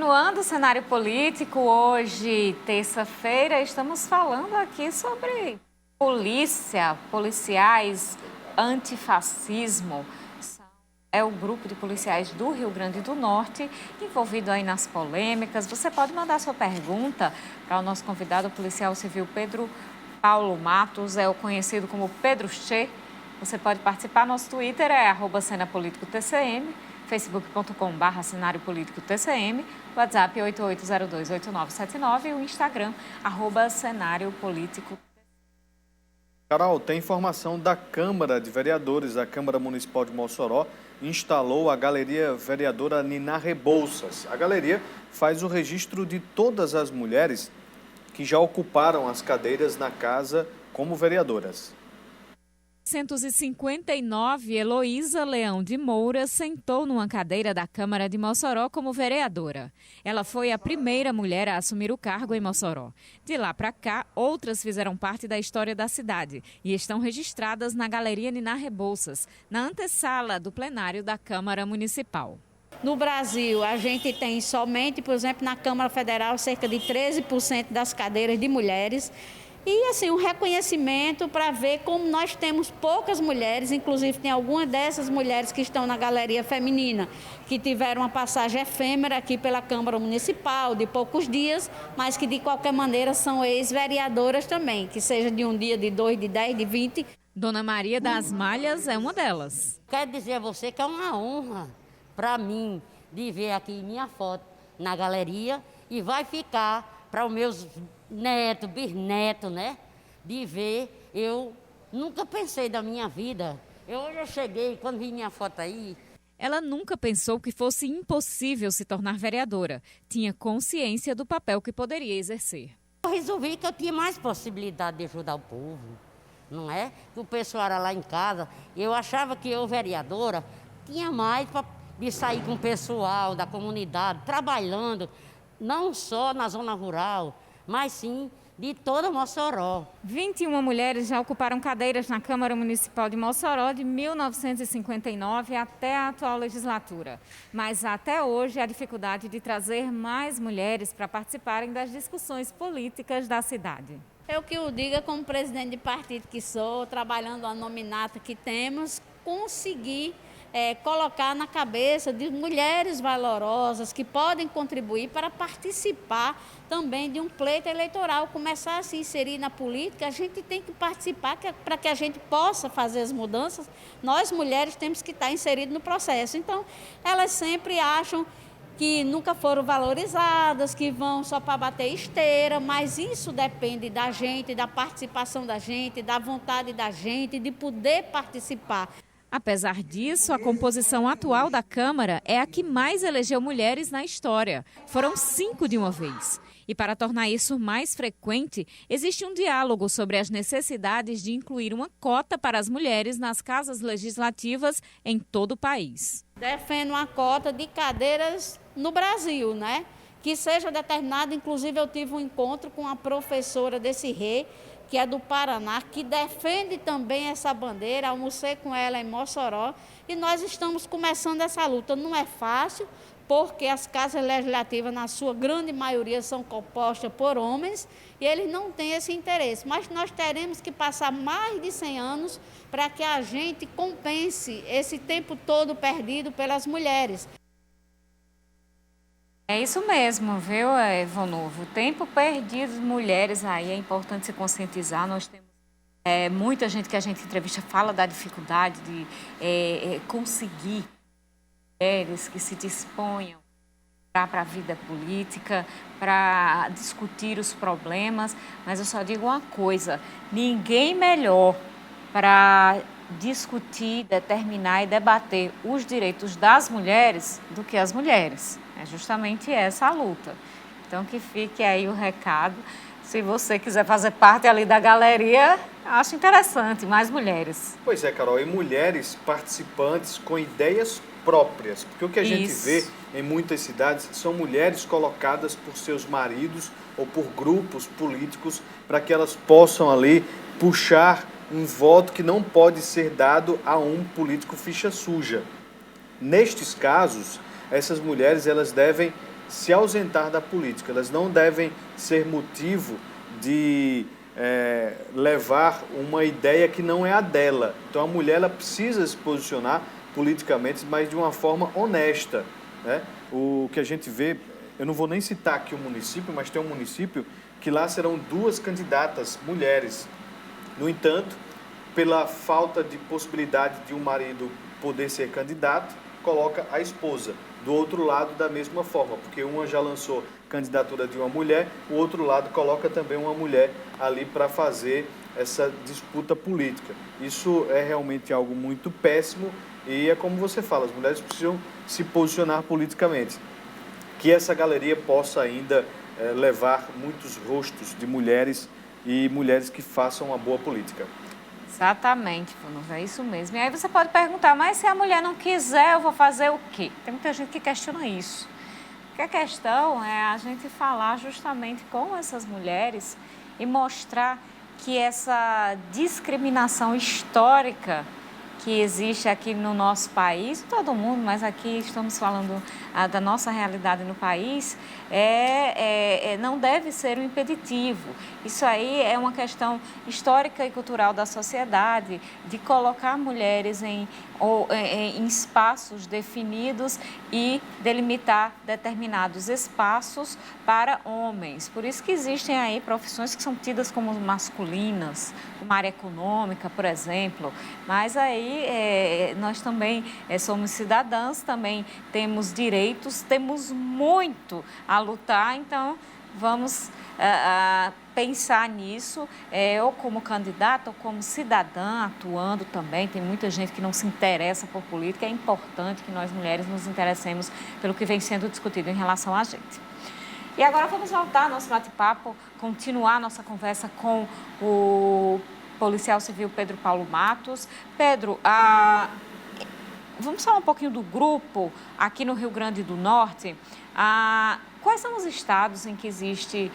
Continuando o cenário político, hoje, terça-feira, estamos falando aqui sobre policiais antifascismo. É o grupo de policiais do Rio Grande do Norte, envolvido aí nas polêmicas. Você pode mandar sua pergunta para o nosso convidado, o policial civil Pedro Paulo Matos, é o conhecido como Pedro Che. Você pode participar, nosso Twitter é @cenapoliticotcm, facebook.com/cenário político TCM, WhatsApp 88028979 e o Instagram @cenário político. Carol, tem informação da Câmara de Vereadores da Câmara Municipal de Mossoró, instalou a Galeria Vereadora Niná Rebouças. A galeria faz o registro de todas as mulheres que já ocuparam as cadeiras na casa como vereadoras. 1959, Heloísa Leão de Moura sentou numa cadeira da Câmara de Mossoró como vereadora. Ela foi a primeira mulher a assumir o cargo em Mossoró. De lá para cá, outras fizeram parte da história da cidade e estão registradas na Galeria Niná Rebouças, na antessala do plenário da Câmara Municipal. No Brasil, a gente tem somente, por exemplo, na Câmara Federal, cerca de 13% das cadeiras de mulheres. E, assim, um reconhecimento para ver como nós temos poucas mulheres, inclusive tem algumas dessas mulheres que estão na galeria feminina, que tiveram uma passagem efêmera aqui pela Câmara Municipal, de poucos dias, mas que, de qualquer maneira, são ex-vereadoras também, que seja de um dia, de 2, de 10, de 20. Dona Maria das Malhas é uma delas. Quero dizer a você que é uma honra para mim de ver aqui minha foto na galeria e vai ficar para os meus neto, bisneto, né? De ver, eu nunca pensei da minha vida. Hoje eu cheguei, quando vi minha foto aí. Ela nunca pensou que fosse impossível se tornar vereadora. Tinha consciência do papel que poderia exercer. Eu resolvi que eu tinha mais possibilidade de ajudar o povo, não é? Que o pessoal era lá em casa. Eu achava que eu, vereadora, tinha mais de sair com o pessoal da comunidade, trabalhando, não só na zona rural, mas sim de toda Mossoró. 21 mulheres já ocuparam cadeiras na Câmara Municipal de Mossoró de 1959 até a atual legislatura. Mas até hoje a dificuldade de trazer mais mulheres para participarem das discussões políticas da cidade. Eu que o diga, como presidente de partido que sou, trabalhando a nominata que temos, conseguir colocar na cabeça de mulheres valorosas que podem contribuir para participar também de um pleito eleitoral, começar a se inserir na política. A gente tem que participar para que a gente possa fazer as mudanças. Nós, mulheres, temos que estar inseridas no processo. Então, elas sempre acham que nunca foram valorizadas, que vão só para bater esteira, mas isso depende da gente, da participação da gente, da vontade da gente, de poder participar. Apesar disso, a composição atual da Câmara é a que mais elegeu mulheres na história. Foram 5 de uma vez. E para tornar isso mais frequente, existe um diálogo sobre as necessidades de incluir uma cota para as mulheres nas casas legislativas em todo o país. Defendo uma cota de cadeiras no Brasil, né? Que seja determinada. Inclusive, eu tive um encontro com a professora desse rei, que é do Paraná, que defende também essa bandeira. Almocei com ela em Mossoró e nós estamos começando essa luta. Não é fácil, porque as casas legislativas, na sua grande maioria, são compostas por homens e eles não têm esse interesse. Mas nós teremos que passar mais de 100 anos para que a gente compense esse tempo todo perdido pelas mulheres. É isso mesmo, viu, Ivonovo? O tempo perdido de mulheres aí é importante se conscientizar. Nós temos muita gente que a gente entrevista fala da dificuldade de conseguir mulheres que se disponham para a vida política, para discutir os problemas. Mas eu só digo uma coisa, ninguém melhor para discutir, determinar e debater os direitos das mulheres do que as mulheres. É justamente essa a luta. Então, que fique aí o recado. Se você quiser fazer parte ali da galeria, acho interessante, mais mulheres. Pois é, Carol, e mulheres participantes com ideias próprias. Porque o que a gente vê em muitas cidades são mulheres colocadas por seus maridos ou por grupos políticos para que elas possam ali puxar um voto que não pode ser dado a um político ficha suja. Nestes casos, essas mulheres elas devem se ausentar da política. Elas não devem ser motivo de levar uma ideia que não é a dela. Então a mulher ela precisa se posicionar politicamente, mas de uma forma honesta, né? O que a gente vê, eu não vou nem citar aqui o município, mas tem um município que lá serão 2 candidatas mulheres. No entanto, pela falta de possibilidade de um marido poder ser candidato, coloca a esposa do outro lado da mesma forma, porque uma já lançou candidatura de uma mulher, o outro lado coloca também uma mulher ali para fazer essa disputa política. Isso é realmente algo muito péssimo e é como você fala, as mulheres precisam se posicionar politicamente. Que essa galeria possa ainda levar muitos rostos de mulheres e mulheres que façam uma boa política. Exatamente, Vanusa, é isso mesmo. E aí você pode perguntar, mas se a mulher não quiser, eu vou fazer o quê? Tem muita gente que questiona isso. Porque a questão é a gente falar justamente com essas mulheres e mostrar que essa discriminação histórica que existe aqui no nosso país, todo mundo, mas aqui estamos falando da nossa realidade no país, não deve ser um impeditivo. Isso aí é uma questão histórica e cultural da sociedade, de colocar mulheres em espaços definidos e delimitar determinados espaços para homens. Por isso que existem aí profissões que são tidas como masculinas, como área econômica, por exemplo, mas aí nós também somos cidadãs, também temos direitos, temos muito a lutar, então vamos pensar nisso, ou como candidata ou como cidadã atuando também. Tem muita gente que não se interessa por política, é importante que nós mulheres nos interessemos pelo que vem sendo discutido em relação a gente. E agora vamos voltar ao nosso bate-papo, continuar nossa conversa com o policial civil Pedro Paulo Matos. Pedro, vamos falar um pouquinho do grupo aqui no Rio Grande do Norte. Quais são os estados em que existem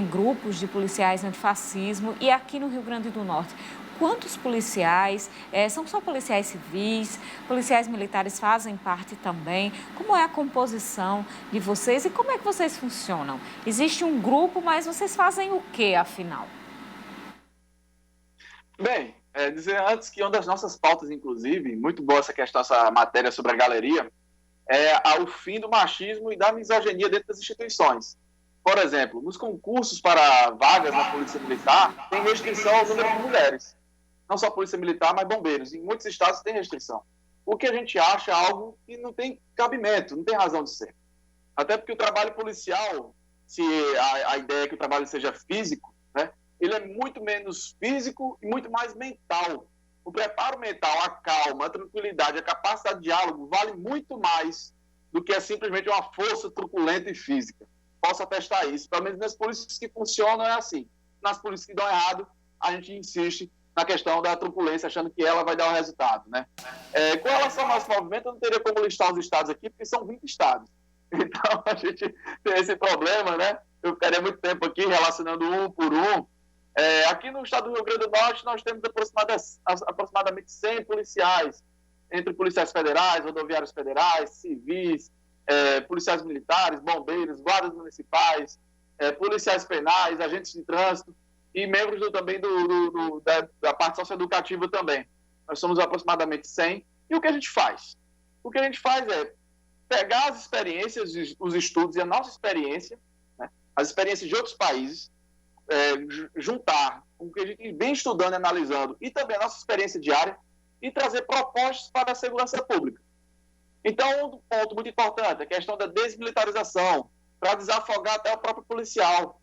grupos de policiais antifascismo e aqui no Rio Grande do Norte? Quantos policiais? São só policiais civis? Policiais militares fazem parte também? Como é a composição de vocês e como é que vocês funcionam? Existe um grupo, mas vocês fazem o quê, afinal? Bem, dizer antes que uma das nossas pautas, inclusive, muito boa essa matéria sobre a galeria, é o fim do machismo e da misoginia dentro das instituições. Por exemplo, nos concursos para vagas na Polícia Militar, tem restrição ao número de mulheres. Não só Polícia Militar, mas bombeiros. Em muitos estados tem restrição. O que a gente acha algo que não tem cabimento, não tem razão de ser. Até porque o trabalho policial, se a ideia é que o trabalho seja físico, né, ele é muito menos físico e muito mais mental. O preparo mental, a calma, a tranquilidade, a capacidade de diálogo vale muito mais do que simplesmente uma força truculenta e física. Posso atestar isso. Pelo menos nas polícias que funcionam é assim. Nas polícias que dão errado, a gente insiste na questão da truculência, achando que ela vai dar o resultado, né? Com relação ao nosso movimento, eu não teria como listar os estados aqui, porque são 20 estados. Então, a gente tem esse problema, né? Eu ficaria muito tempo aqui relacionando um por um. Aqui no estado do Rio Grande do Norte, nós temos aproximadamente 100 policiais, entre policiais federais, rodoviários federais, civis, policiais militares, bombeiros, guardas municipais, policiais penais, agentes de trânsito e membros também da parte socioeducativa também. Nós somos aproximadamente 100. E o que a gente faz? O que a gente faz é pegar as experiências, os estudos e a nossa experiência, né, as experiências de outros países, juntar com o que a gente vem estudando e analisando e também a nossa experiência diária e trazer propostas para a segurança pública. Então, um ponto muito importante é a questão da desmilitarização, para desafogar até o próprio policial.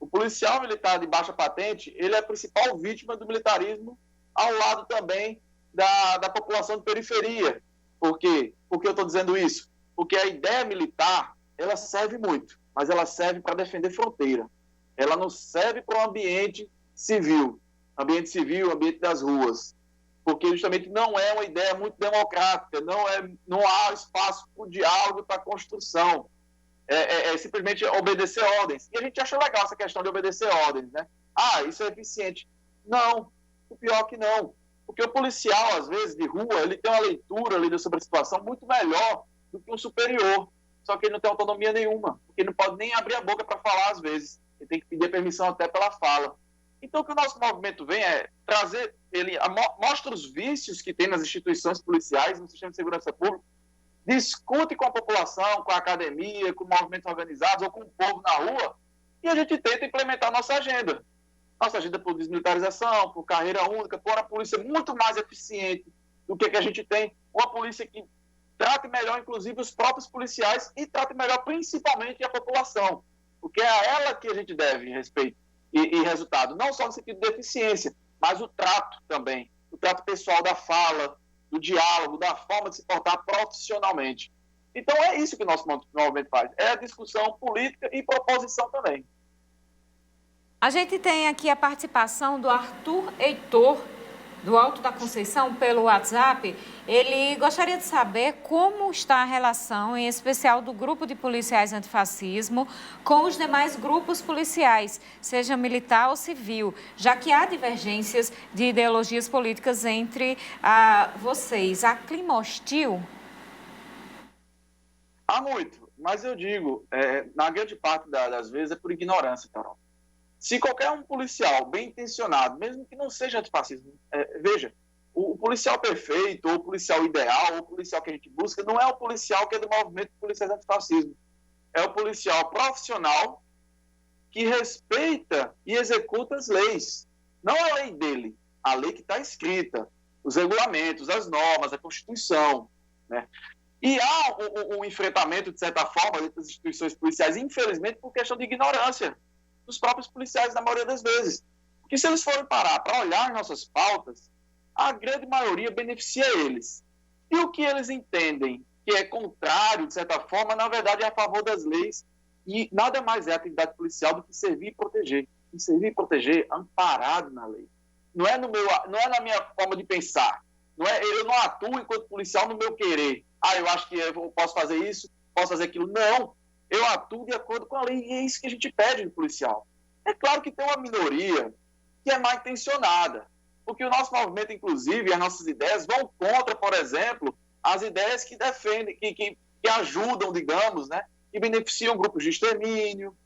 O policial militar de baixa patente, ele é a principal vítima do militarismo, ao lado também da população de periferia. Por quê? Por que eu estou dizendo isso? Porque a ideia militar, ela serve muito, mas ela serve para defender fronteira. Ela não serve para o ambiente civil, ambiente das ruas, porque justamente não é uma ideia muito democrática, não há espaço para o diálogo e para a construção. Simplesmente obedecer ordens. E a gente acha legal essa questão de obedecer ordens, né? Isso é eficiente. Não, o pior é que não. Porque o policial, às vezes, de rua, ele tem uma leitura ali sobre a situação muito melhor do que um superior. só que ele não tem autonomia nenhuma, porque ele não pode nem abrir a boca para falar às vezes. Ele tem que pedir permissão até pela fala. Então, o que o nosso movimento vem é trazer, mostra os vícios que tem nas instituições policiais, no sistema de segurança pública, discute com a população, com a academia, com movimentos organizados ou com o povo na rua, e a gente tenta implementar nossa agenda por desmilitarização, por carreira única, por uma polícia muito mais eficiente do que a gente tem, uma polícia que trate melhor, inclusive, os próprios policiais e trate melhor, principalmente, a população, porque é a ela que a gente deve respeito e resultado, não só no sentido de eficiência, mas o trato também, o trato pessoal da fala, do diálogo, da forma de se portar profissionalmente. Então, é isso que o nosso movimento faz, é a discussão política e proposição também. A gente tem aqui a participação do Arthur Heitor, do Alto da Conceição, pelo WhatsApp. Ele gostaria de saber como está a relação, em especial do grupo de policiais antifascismo, com os demais grupos policiais, seja militar ou civil, já que há divergências de ideologias políticas entre vocês. Há clima hostil? Há muito, mas eu digo, na grande parte das vezes é por ignorância, Carol. Se qualquer um policial bem intencionado, mesmo que não seja antifascismo, veja, o policial perfeito, ou o policial ideal, ou o policial que a gente busca, não é o policial que é do movimento de policiais antifascismo. É o policial profissional que respeita e executa as leis. Não a lei dele, a lei que está escrita, os regulamentos, as normas, a Constituição, né? E há um enfrentamento, de certa forma, dentro das instituições policiais, infelizmente, por questão de ignorância dos próprios policiais, na maioria das vezes. Porque se eles forem parar para olhar as nossas pautas, a grande maioria beneficia eles. E o que eles entendem que é contrário, de certa forma, na verdade é a favor das leis, e nada mais é a atividade policial do que servir e proteger. E servir e proteger amparado na lei. Não é na minha forma de pensar. Eu não atuo enquanto policial no meu querer. Eu acho que eu posso fazer isso, posso fazer aquilo. Não. Eu atuo de acordo com a lei, e é isso que a gente pede do policial. É claro que tem uma minoria que é mal intencionada, porque o nosso movimento, inclusive, as nossas ideias vão contra, por exemplo, as ideias que defendem, que ajudam, digamos, né, que beneficiam grupos de extermínio,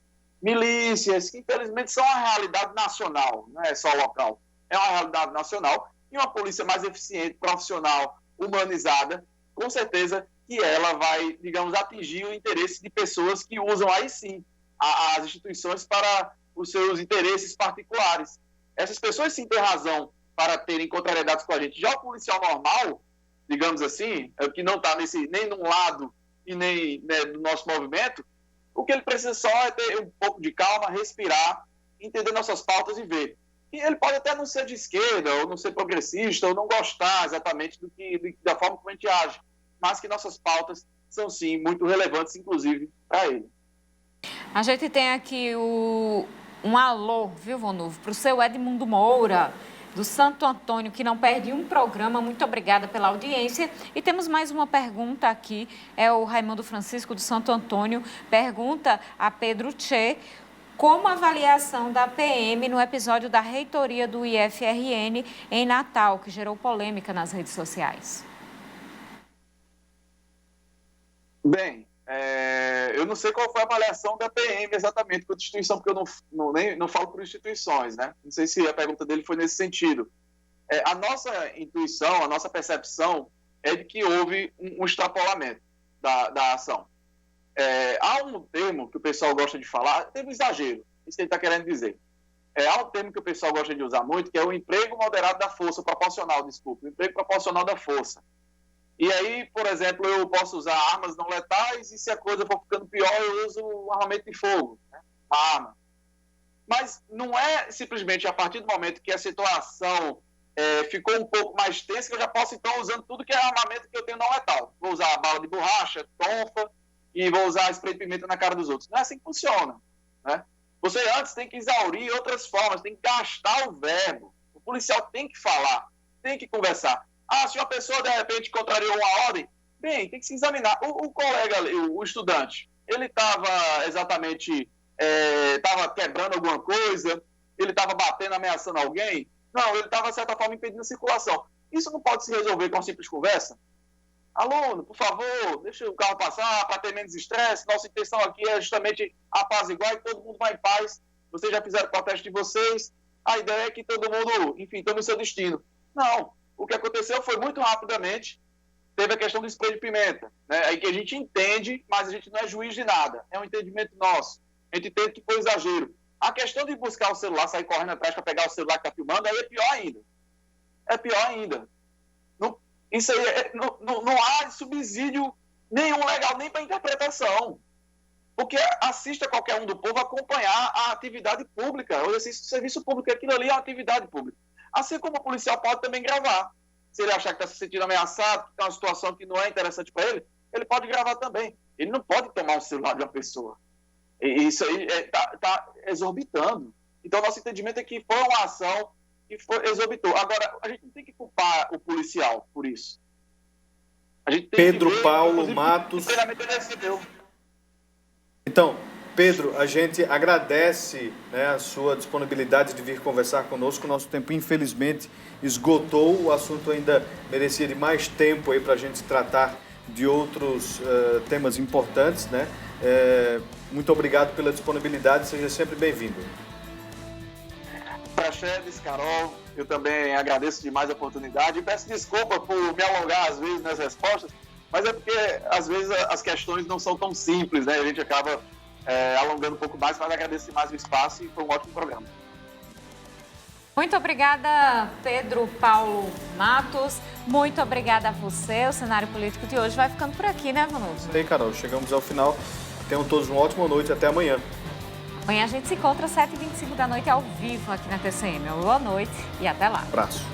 milícias, que infelizmente são uma realidade nacional, não é só local, é uma realidade nacional, e uma polícia mais eficiente, profissional, humanizada, com certeza que ela vai, digamos, atingir o interesse de pessoas que usam aí sim as instituições para os seus interesses particulares. Essas pessoas sim têm razão para terem contrariedades com a gente. Já o policial normal, digamos assim, que não está nem num lado e nem, né, do nosso movimento, o que ele precisa só é ter um pouco de calma, respirar, entender nossas pautas e ver. E ele pode até não ser de esquerda, ou não ser progressista, ou não gostar exatamente da forma como a gente age, mas que nossas pautas são, sim, muito relevantes, inclusive, para ele. A gente tem aqui um alô, viu, Vonovo, para o seu Edmundo Moura, do Santo Antônio, que não perde um programa. Muito obrigada pela audiência. E temos mais uma pergunta aqui, é o Raimundo Francisco, do Santo Antônio, pergunta a Pedro Tchê como a avaliação da PM no episódio da reitoria do IFRN em Natal, que gerou polêmica nas redes sociais. Bem, eu não sei qual foi a avaliação da PM exatamente com a instituição, porque eu não falo por instituições, né? Não sei se a pergunta dele foi nesse sentido. A nossa intuição, a nossa percepção é de que houve um extrapolamento da ação. Há um termo que o pessoal gosta de falar, teve exagero, isso que ele está querendo dizer. Há um termo que o pessoal gosta de usar muito, que é o emprego moderado da força, o emprego proporcional da força. E aí, por exemplo, eu posso usar armas não letais e se a coisa for ficando pior, eu uso um armamento de fogo, né? Uma arma. Mas não é simplesmente a partir do momento que a situação ficou um pouco mais tensa que eu já posso, então, usando tudo que é armamento que eu tenho não letal. Vou usar bala de borracha, tonfa e vou usar spray de pimenta na cara dos outros. Não é assim que funciona, né? Você antes tem que exaurir outras formas, tem que gastar o verbo. O policial tem que falar, tem que conversar. Se uma pessoa, de repente, contrariou uma ordem, bem, tem que se examinar. O colega ali, o estudante, ele estava exatamente, estava quebrando alguma coisa, ele estava batendo, ameaçando alguém? Não, ele estava, de certa forma, impedindo a circulação. Isso não pode se resolver com uma simples conversa? aluno, por favor, deixa o carro passar para ter menos estresse, nossa intenção aqui é justamente apaziguar e todo mundo vai em paz, vocês já fizeram o protesto de vocês, a ideia é que todo mundo, enfim, tome o seu destino. Não, o que aconteceu foi muito rapidamente, teve a questão do spray de pimenta, né? Aí que a gente entende, mas a gente não é juiz de nada, é um entendimento nosso, a gente entende que foi exagero. A questão de buscar o celular, sair correndo atrás para pegar o celular que está filmando, aí é pior ainda. É pior ainda. Não, isso aí não há subsídio nenhum legal, nem para interpretação. Porque assista qualquer um do povo acompanhar a atividade pública, o exercício de serviço público, aquilo ali é uma atividade pública. Assim como o policial pode também gravar. Se ele achar que está se sentindo ameaçado, que está uma situação que não é interessante para ele, ele pode gravar também. Ele não pode tomar o celular de uma pessoa. E isso aí está exorbitando. Então, nosso entendimento é que foi uma ação que exorbitou. Agora, a gente não tem que culpar o policial por isso. A gente tem Pedro que ver, Paulo Matos. Então, Pedro, a gente agradece, né, a sua disponibilidade de vir conversar conosco. O nosso tempo, infelizmente, esgotou. O assunto ainda merecia de mais tempo aí para a gente tratar de outros temas importantes, né? Muito obrigado pela disponibilidade, seja sempre bem-vindo. Praxedes, Carol, eu também agradeço demais a oportunidade e peço desculpa por me alongar às vezes nas respostas, mas é porque às vezes as questões não são tão simples, né? A gente acaba alongando um pouco mais, mas agradeço mais o espaço e foi um ótimo programa. Muito obrigada, Pedro Paulo Matos. Muito obrigada a você. O cenário político de hoje vai ficando por aqui, né, Vanuso? E aí, Carol, chegamos ao final. Tenham todos uma ótima noite. Até amanhã. Amanhã a gente se encontra às 7h25 da noite ao vivo aqui na TCM. Boa noite e até lá. Abraço.